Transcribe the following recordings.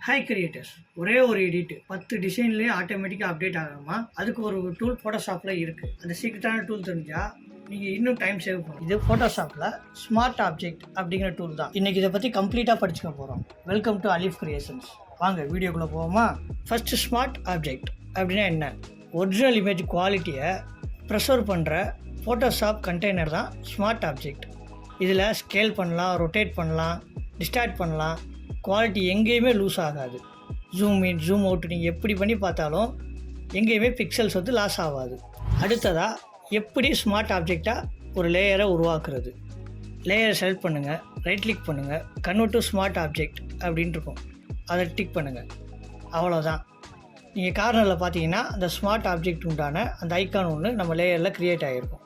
Hi creators, ஒரே ஒரு edit 10 டிசைன்லேயே ஆட்டோமேட்டிக்காக அப்டேட் ஆகாமா? அதுக்கு ஒரு டூல் ஃபோட்டோஷாப்பில் இருக்குது. அந்த சீக்கிரட்டான டூல் தெரிஞ்சால் நீங்கள் இன்னும் டைம் சேவ் பண்ணலாம். இது ஃபோட்டோஷாப்பில் ஸ்மார்ட் ஆப்ஜெக்ட் அப்படிங்கிற டூல் தான். இன்றைக்கி இதை பற்றி கம்ப்ளீட்டாக படிச்சுக்க போகிறோம். Welcome to Alif creations. வாங்க வீடியோக்குள்ளே போவோமா? ஃபஸ்ட்டு ஸ்மார்ட் ஆப்ஜெக்ட் அப்படின்னா என்ன? ஒரிஜினல் இமேஜ் குவாலிட்டியை ப்ரெசர்வ் பண்ணுற ஃபோட்டோஷாப் கண்டெய்னர் தான் ஸ்மார்ட் ஆப்ஜெக்ட். இதில் ஸ்கேல் பண்ணலாம், ரொட்டேட் பண்ணலாம், டிஸ்டார்ட் பண்ணலாம். குவாலிட்டி எங்கேயுமே லூஸ் ஆகாது. ஜூம் இன் ஜூம் அவுட் நீங்கள் எப்படி பண்ணி பார்த்தாலும் எங்கேயுமே பிக்சல்ஸ் லாஸ் ஆகாது. அடுத்ததாக எப்படி ஸ்மார்ட் ஆப்ஜெக்டாக ஒரு லேயரை உருவாக்குறது? லேயரை செலக்ட் பண்ணுங்கள், ரைட் கிளிக் பண்ணுங்கள், கன்வெர்ட் டு ஸ்மார்ட் ஆப்ஜெக்ட் அப்படின்ட்டு இருக்கும். அதை டிக் பண்ணுங்கள். அவ்வளோதான். நீங்கள் கார்னரில் பார்த்தீங்கன்னா அந்த ஸ்மார்ட் ஆப்ஜெக்ட் உண்டான அந்த ஐக்கான் ஒன்று நம்ம லேயரில் க்ரியேட் ஆகிருக்கும்.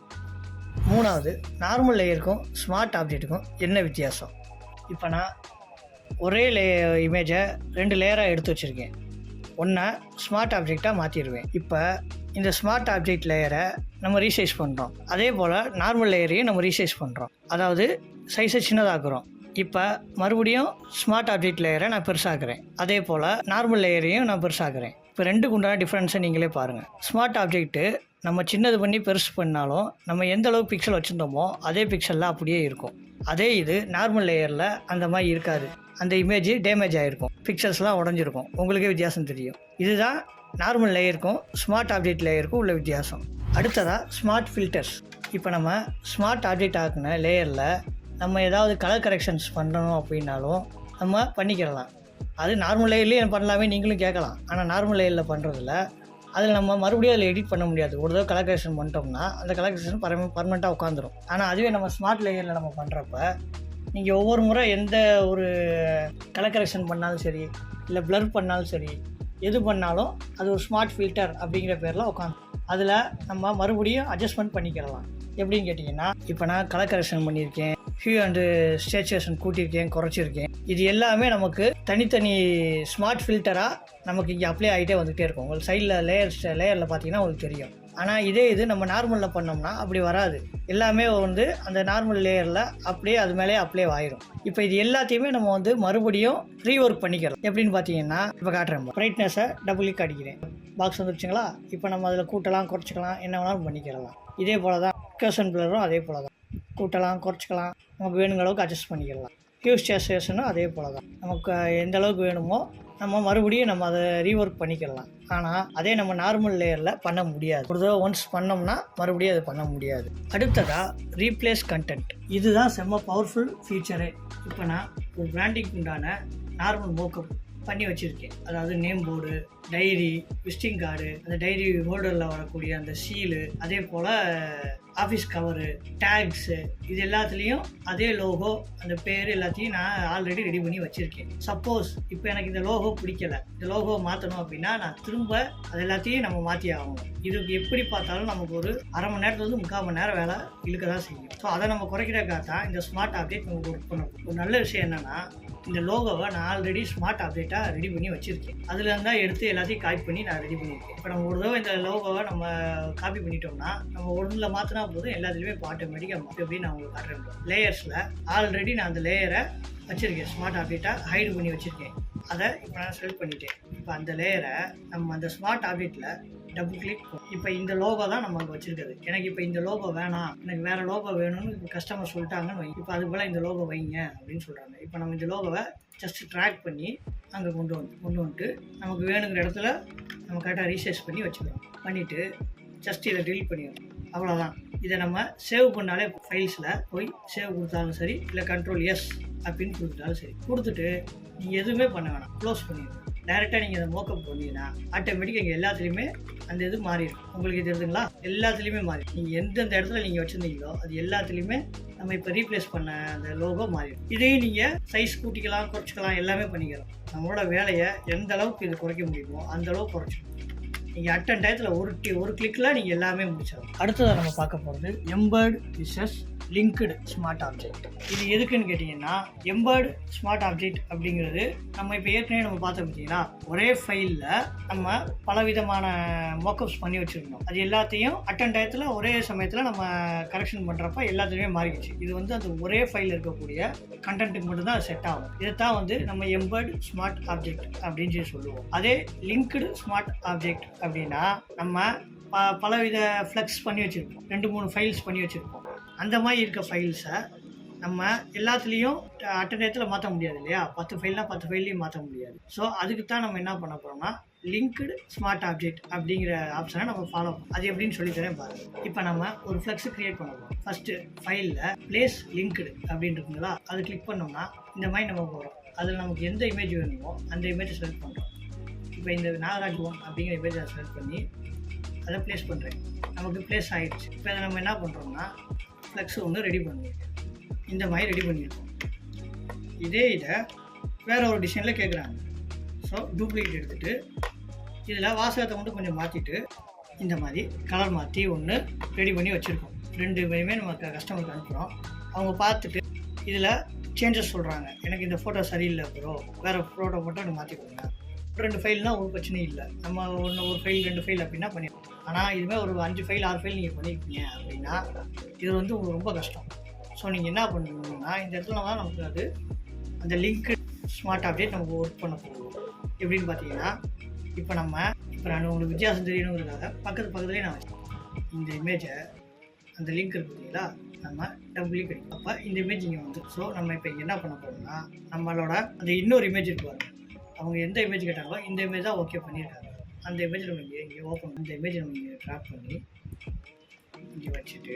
மூணாவது, நார்மல் லேயருக்கும் ஸ்மார்ட் ஆப்ஜெக்ட்டுக்கும் என்ன வித்தியாசம்? இப்போ நான் ஒரே இமேஜை 2 லேயராக எடுத்து வச்சுருக்கேன். ஒன்றை ஸ்மார்ட் ஆப்ஜெக்டாக மாற்றிடுவேன். இப்போ இந்த ஸ்மார்ட் ஆப்ஜெக்ட் லேயரை நம்ம ரீசைஸ் பண்ணுறோம். அதே போல் நார்மல் லேயரையும் நம்ம ரீசைஸ் பண்ணுறோம். அதாவது சைஸை சின்னதாக்குறோம். இப்போ மறுபடியும் ஸ்மார்ட் ஆப்ஜெக்ட் லேயரை நான் பெருசாக்குறேன். அதே போல் நார்மல் லேயரையும் நான் பெருசாக்குறேன். இப்போ ரெண்டுக்கு உண்டான டிஃப்ரென்ஸை நீங்களே பாருங்கள். ஸ்மார்ட் ஆப்ஜெக்ட்டு நம்ம சின்னது பண்ணி பெருசு பண்ணாலும் நம்ம எந்த அளவுக்கு பிக்சல் வச்சுருந்தோமோ அதே பிக்சலில் அப்படியே இருக்கும். அதே இது நார்மல் லேயரில் அந்த மாதிரி இருக்காது. அந்த இமேஜ் டேமேஜ் ஆகிருக்கும், பிக்சல்ஸ்லாம் உடஞ்சிருக்கும். உங்களுக்கே வித்தியாசம் தெரியும். இதுதான் நார்மல் லேயருக்கும் ஸ்மார்ட் ஆப்ஜெக்ட் லேயருக்கும் உள்ள வித்தியாசம். அடுத்ததாக ஸ்மார்ட் ஃபில்டர்ஸ். இப்போ நம்ம ஸ்மார்ட் ஆப்ஜெக்ட் ஆக்குன லேயரில் நம்ம ஏதாவது கலர் கரெக்ஷன்ஸ் பண்ணணும் அப்படின்னாலும் நம்ம பண்ணிக்கிடலாம். அது நார்மல் லேயர்லேயே பண்ணலாமே நீங்களும் கேட்கலாம். ஆனால் நார்மல் லேயரில் பண்ணுறதில்ல. அதில் நம்ம மறுபடியும் அதில் எடிட் பண்ண முடியாது. ஒரு தடவை கலர் கரெக்ஷன் பண்ணிட்டோம்னா அந்த கலர் கரெக்ஷன் பர்மனெண்ட்டாக உட்காந்துரும். ஆனால் அதுவே நம்ம ஸ்மார்ட் லேயரில் நம்ம பண்ணுறப்ப நீங்கள் ஒவ்வொரு முறை எந்த ஒரு கலர் கரெக்ஷன் பண்ணாலும் சரி, இல்லை ப்ளர் பண்ணாலும் சரி, எது பண்ணாலும் அது ஒரு ஸ்மார்ட் ஃபில்டர் அப்படிங்கிற பேரில் உட்காந்து அதில் நம்ம மறுபடியும் அட்ஜஸ்ட்மெண்ட் பண்ணிக்கிடலாம். எப்படின்னு கேட்டிங்கன்னா, இப்போ நான் கலர் கரெக்ஷன் பண்ணியிருக்கேன், ஹியூ அண்டு சேச்சுரேஷன் கூட்டியிருக்கேன், குறைச்சிருக்கேன். இது எல்லாமே நமக்கு தனித்தனி ஸ்மார்ட் ஃபில்டராக நமக்கு இங்கே அப்ளை ஆகிட்டே வந்துகிட்டே இருக்கும். உங்களுக்கு சைடில் லேயரில் பார்த்தீங்கன்னா உங்களுக்கு தெரியும். ஆனால் இது நம்ம நார்மலில் பண்ணோம்னா அப்படி வராது. எல்லாமே அந்த நார்மல் லேயரில் அப்படியே அது மேலே அப்ளை ஆயிரும். இப்போ இது எல்லாத்தையுமே நம்ம மறுபடியும் ரீஒர்க் பண்ணிக்கிறோம். எப்படின்னு பார்த்தீங்கன்னா, இப்போ காட்டுறேன். பிரைட்னஸை டபுள் கிளிக் அடிக்கிறேன். பாக்ஸ் வந்துருச்சுங்களா? இப்போ நம்ம அதில் கூட்டலாம், குறைச்சிக்கலாம், என்ன வேணாலும் பண்ணிக்கிறலாம். இதே போல் தான் கர்சன் பிளரும் அதே போல் தான். கூட்டலாம், குறைச்சிக்கலாம், நமக்கு வேணுங்கிற அளவுக்கு அட்ஜஸ்ட் பண்ணிக்கலாம். ஹியூ சேச்சுரேஷனும் அதே போல் தான். நமக்கு எந்த அளவுக்கு வேணுமோ நம்ம மறுபடியும் நம்ம அதை ரீஒர்க் பண்ணிக்கலாம். ஆனால் அதே நம்ம நார்மல் லேயரில் பண்ண முடியாது. ஒரு தடவை ஒன்ஸ் பண்ணோம்னா மறுபடியும் அதை பண்ண முடியாது. அடுத்ததாக ரீப்ளேஸ் கண்டென்ட். இதுதான் செம்ம பவர்ஃபுல் ஃபீச்சரு. இப்போ நான் ஒரு பிராண்டிங் உண்டான நார்மல் மோக்கப் பண்ணி வச்சுருக்கேன். அதாவது name board, diary, visiting card, அந்த டைரி ஹோல்டரில் வரக்கூடிய அந்த சீலு, அதே போல் ஆஃபீஸ் கவரு, டேக்ஸு, இது எல்லாத்துலேயும் அதே லோகோ, அந்த பேர் எல்லாத்தையும் நான் ஆல்ரெடி ரெடி பண்ணி வச்சுருக்கேன். சப்போஸ் இப்போ எனக்கு இந்த லோகோ பிடிக்கலை, இந்த லோகோ மாற்றணும் அப்படின்னா நான் திரும்ப அது எல்லாத்தையும் நம்ம மாற்றி ஆகணும். இதுக்கு எப்படி பார்த்தாலும் நமக்கு ஒரு அரை மணி நேரத்துலேருந்து 3/4 மணி நேரம் வேலை இழுக்க தான் செய்யும். ஸோ அதை நம்ம குறைக்கிறதுக்காக தான் இந்த ஸ்மார்ட் ஆப்ஜெக்ட் நமக்கு ஒர்க் பண்ணணும். ஒரு நல்ல விஷயம் என்னென்னா, இந்த லோகோவை நான் ஆல்ரெடி ஸ்மார்ட் ஆப்ஜெக்டாக ரெடி பண்ணி வச்சுருக்கேன். அதில் இருந்தால் எடுத்து எல்லாத்தையும் காப்பி பண்ணி நான் ரெடி பண்ணியிருக்கேன். இப்போ நம்ம ஒரு தடவை இந்த லோகோவை நம்ம காப்பி பண்ணிட்டோம்னா நம்ம ஒன்றில் மாற்றினா போதும், எல்லாத்துலேயுமே இப்போ ஆட்டோமேட்டிக்காக மாற்றி அப்படின்னு நான் உங்களுக்கு காட்டுறேன். லேயர்ஸில் ஆல்ரெடி நான் அந்த லேயரை வச்சுருக்கேன், ஸ்மார்ட் ஆப்ஜெக்டாக ஹைடு பண்ணி வச்சுருக்கேன். அதை இப்போ நான் செலக்ட் பண்ணிட்டேன். இப்போ அந்த லேயரை நம்ம அந்த ஸ்மார்ட் ஆப்ஜெக்டில் டபுள் கிளிக். இப்போ இந்த லோகோ தான் நம்ம அங்கே வச்சுருக்குது. எனக்கு இப்போ இந்த லோகோ வேணாம், எனக்கு வேறு லோகோ வேணும்னு இப்போ கஸ்டமர் சொல்லிட்டாங்கன்னு வைங்க. இப்போ அது போல் இந்த லோகோ வைங்க அப்படின்னு சொல்கிறாங்க. இப்போ நம்ம இந்த லோகோவை ஜஸ்ட் ட்ராக் பண்ணி அங்கே கொண்டு வந்துட்டு நமக்கு வேணுங்கிற இடத்துல நம்ம கரெக்டாக ரீசைஸ் பண்ணி வச்சுக்கிறோம். பண்ணிவிட்டு ஜஸ்ட் இதை டெலீட் பண்ணிடுறோம். அவ்வளோதான். இதை நம்ம சேவ் பண்ணாலே ஃபைல்ஸில் போய் சேவ் கொடுத்தாலும் சரி, இல்லை கண்ட்ரோல் எஸ் அப்படின்னு கொடுத்தாலும் சரி, கொடுத்துட்டு நீங்கள் எதுவுமே பண்ண வேணாம், க்ளோஸ் பண்ணிடுங்க. டைரெக்டாக நீங்கள் அதை மோக்கப் பண்ணிங்கன்னா ஆட்டோமேட்டிக்காக இங்கே எல்லாத்துலேயுமே அந்த இது மாறிடும். உங்களுக்கு தெரியுதுங்களா? எல்லாத்துலேயுமே மாறி நீங்கள் எந்தெந்த இடத்துல நீங்கள் வச்சுருந்தீங்களோ அது எல்லாத்துலேயுமே நம்ம இப்போ ரீப்ளேஸ் பண்ண அந்த லோகோ மாறிடும். இதையும் நீங்கள் சைஸ் கூட்டிக்கலாம், குறைச்சிக்கலாம், எல்லாமே பண்ணிக்கலாம். நம்மளோட வேலையை எந்த அளவுக்கு இது குறைக்க முடியுமோ அந்த அளவுக்கு குறைச்சிக்கணும். நீங்கள் அட்டன் டயத்தில் ஒரு கிளிக்கில் நீங்கள் எல்லாமே முடிச்சிடலாம். அடுத்ததாக நம்ம பார்க்க போகிறது எம்பர்ட் விசஸ் லிங்க்டு ஸ்மார்ட் ஆப்ஜெக்ட். இது எதுக்குன்னு கேட்டிங்கன்னா, எம்பர்டு ஸ்மார்ட் ஆப்ஜெக்ட் அப்படிங்கிறது நம்ம இப்போ ஏற்கனவே நம்ம பார்த்தோம் பார்த்தீங்கன்னா, ஒரே ஃபைலில் நம்ம பலவிதமான மோக்கப்ஸ் பண்ணி வச்சுருந்தோம். அது எல்லாத்தையும் டயத்தில் ஒரே சமயத்தில் நம்ம கரெக்ஷன் பண்ணுறப்ப எல்லாத்துலேயுமே மாறிடுச்சு. இது வந்து அந்த ஒரே ஃபைலில் இருக்கக்கூடிய கண்டென்ட்டுக்கு மட்டும்தான் அது செட் ஆகும். இதைத்தான் வந்து நம்ம எம்பர்டு ஸ்மார்ட் ஆப்ஜெக்ட் அப்படின்னு சொல்லி சொல்லுவோம். அதே லிங்க்டு ஸ்மார்ட் ஆப்ஜெக்ட் அப்படின்னா, நம்ம பலவித ஃப்ளெக்ஸ் பண்ணி வச்சுருப்போம், 2-3 ஃபைல்ஸ் பண்ணி வச்சுருப்போம். அந்த மாதிரி இருக்க ஃபைல்ஸை நம்ம எல்லாத்துலேயும் டயத்தில் மாற்ற முடியாது இல்லையா? 10 ஃபைல்னால் 10 ஃபைல்லையும் மாற்ற முடியாது. ஸோ அதுக்கு தான் நம்ம என்ன பண்ண போகிறோம்னா, லிங்க்டு ஸ்மார்ட் ஆப்ஜெக்ட் அப்படிங்கிற ஆப்ஷனை நம்ம ஃபாலோ பண்ணோம். அது எப்படின்னு சொல்லித்தரேன் பாருங்கள். இப்போ நம்ம ஒரு ஃப்ளெக்ஸ் க்ரியேட் பண்ண போகிறோம். ஃபஸ்ட்டு ஃபைலில் பிளேஸ் லிங்க்டு அப்படின்னு இருக்குங்களா, அது கிளிக் பண்ணோம்னா இந்த மாதிரி நம்ம போகிறோம். அதில் நமக்கு எந்த இமேஜ் வேணுமோ அந்த இமேஜை செலக்ட் பண்ணுறோம். இப்போ இந்த நாகராஜ் ஒன் அப்படிங்கிற இமேஜை செலக்ட் பண்ணி அதை ப்ளேஸ் பண்ணுறேன். நமக்கு ப்ளேஸ் ஆகிடுச்சு. இப்போ இதை நம்ம என்ன பண்ணுறோம்னா, ஃப்ளெக்ஸ் ஒன்று ரெடி பண்ணியிருக்கோம். இந்த மாதிரி ரெடி பண்ணியிருக்கோம். இதை வேறு ஒரு டிசைனில் கேட்குறாங்க. ஸோ டூப்ளிகேட் எடுத்துகிட்டு இதில் வாசகத்தை மட்டும் கொஞ்சம் மாற்றிட்டு இந்த மாதிரி கலர் மாற்றி ஒன்று ரெடி பண்ணி வச்சுருக்கோம். 2 பேருமே நம்ம கஸ்டமருக்கு அனுப்புகிறோம். அவங்க பார்த்துட்டு இதில் சேஞ்சஸ் சொல்கிறாங்க. எனக்கு இந்த ஃபோட்டோ சரியில்லை ப்ரோ, வேறு ஃபோட்டோ மட்டும் எனக்கு மாற்றி கொடுங்க. 2 ஃபைல்னால் ஒரு பிரச்சனையும் இல்லை. நம்ம ஒரு ஃபைல் 2 ஃபைல் அப்படின்னா பண்ணிடுவோம். ஆனால் இதுமாதிரி ஒரு 5 ஃபைல் 6 ஃபைல் நீங்கள் பண்ணியிருக்கீங்க அப்படின்னா இது வந்து உங்களுக்கு ரொம்ப கஷ்டம். ஸோ நீங்கள் என்ன பண்ணுவீங்கன்னா, இந்த இடத்துல தான் நமக்கு அது அந்த லிங்க் ஸ்மார்ட் ஆப்ஜெக்ட் நமக்கு ஒர்க் பண்ண போகும். எப்படின்னு பார்த்தீங்கன்னா, இப்போ நான் உங்களுக்கு வித்தியாசம் தெரியணுங்கிறதுக்காக பக்கத்துலேயே நான் வச்சுருக்கேன். இந்த இமேஜை அந்த லிங்க் இருக்கு பார்த்தீங்களா, நம்ம டபுள் கிளிக் அப்போ இந்த இமேஜ் இங்கே வந்து. ஸோ நம்ம இப்போ இங்கே என்ன பண்ண போகிறோம்னா, நம்மளோட அந்த இன்னொரு இமேஜ் இருக்கு பாருங்க, அவங்க எந்த இமேஜ் கேட்டாங்களோ இந்த இமேஜ் தான் ஓகே பண்ணியிருக்காங்க. அந்த இமேஜ் நம்ம இங்கே ஓப்பன் பண்ணி இந்த இமேஜ் நம்ம இங்கே ட்ராப் பண்ணி இங்கே வச்சுட்டு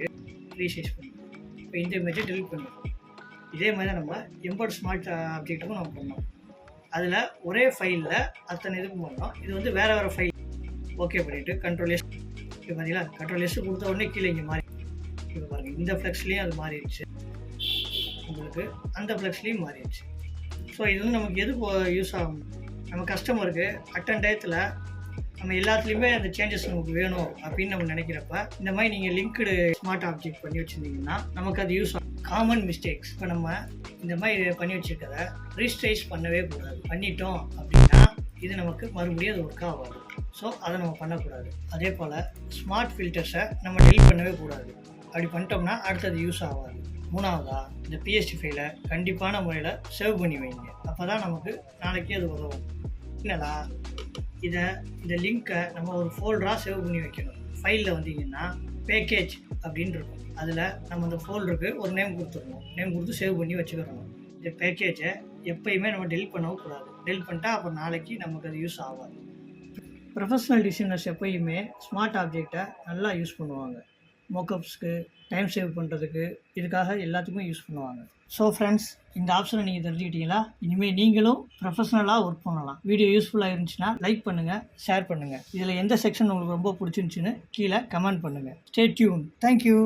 ரீசைஸ் பண்ணி இப்போ இந்த இமேஜை டெலிட் பண்ணிடுவோம். இதே மாதிரி தான் நம்ம எம்பர்ட் ஸ்மார்ட் ஆப்ஜெக்ட்டுக்கும் நம்ம பண்ணோம். அதில் ஒரே ஃபைலில் அத்தனை இதுக்கும் பண்ணோம். இது வந்து வேறு ஃபைல் ஓகே பண்ணிவிட்டு கண்ட்ரோல்-S இப்போ பார்த்தீங்களா, கண்ட்ரோல்-S கொடுத்த உடனே கீழே இங்கே மாறி இப்போ பாருங்கள், இந்த ஃப்ளெக்ஸ்லேயும் அது மாறிடுச்சு, உங்களுக்கு அந்த ஃப்ளெக்ஸ்லேயும் மாறிடுச்சு. ஸோ இது வந்து நமக்கு எதுக்கு யூஸ் ஆகும், நம்ம கஸ்டமருக்கு டயத்தில் நம்ம எல்லாத்துலேயுமே அந்த சேஞ்சஸ் நமக்கு வேணும் அப்படின்னு நம்ம நினைக்கிறப்ப இந்த மாதிரி நீங்கள் லிங்க்டு ஸ்மார்ட் ஆப்ஜெக்ட் பண்ணி வச்சுருந்தீங்கன்னா நமக்கு அது யூஸ் ஆகும். காமன் மிஸ்டேக்ஸ், இப்போ நம்ம இந்த மாதிரி பண்ணி வச்சுருக்கதை ரீஸ்ட்ரைஸ் பண்ணவே கூடாது. பண்ணிட்டோம் அப்படின்னா இது நமக்கு மறுபடியும் அது ஒர்க் ஆகாது. ஸோ அதை நம்ம பண்ணக்கூடாது. அதே போல் ஸ்மார்ட் ஃபில்டர்ஸை நம்ம டெலிட் பண்ணவே கூடாது. அப்படி பண்ணிட்டோம்னா அடுத்தது யூஸ் ஆகாது. 3வதா, இந்த PST ஃபைலை கண்டிப்பான முறையில் சேவ் பண்ணி வைங்க. அப்போ தான் நமக்கு நாளைக்கு அது உதவும். என்னடா இந்த லிங்க்கை நம்ம ஒரு ஃபோல்டராக சேவ் பண்ணி வைக்கணும். ஃபைலில் வந்தீங்கன்னா பேக்கேஜ் அப்படின்னு இருக்கும். அதில் நம்ம அந்த ஃபோல்டருக்கு ஒரு நேம் கொடுத்துருணும். நேம் கொடுத்து சேவ் பண்ணி வச்சுக்கிறோம். இந்த பேக்கேஜை எப்போயுமே நம்ம டெலிட் பண்ணவும் கூடாது. டெலிட் பண்ணிட்டா அப்புறம் நாளைக்கு நமக்கு அது யூஸ் ஆகாது. ப்ரொஃபஷ்னல் டிசைனர்ஸ் எப்போயுமே ஸ்மார்ட் ஆப்ஜெக்டை நல்லா யூஸ் பண்ணுவாங்க. மோக்கப்ஸ்க்கு, டைம் சேவ் பண்ணுறதுக்கு, இதுக்காக எல்லாத்துக்குமே யூஸ் பண்ணுவாங்க. ஸோ ஃப்ரெண்ட்ஸ், இந்த ஆப்ஷனை நீங்கள் தெரிஞ்சுக்கிட்டீங்களா? இனிமேல் நீங்களும் ப்ரொஃபஷ்னலாக ஒர்க் பண்ணலாம். வீடியோ யூஸ்ஃபுல்லாக இருந்துச்சுன்னா லைக் பண்ணுங்கள், ஷேர் பண்ணுங்கள். இதில் எந்த செக்ஷன் உங்களுக்கு ரொம்ப பிடிச்சிருந்துச்சின்னு கீழே கமெண்ட் பண்ணுங்கள். Stay tune. தேங்க்யூ.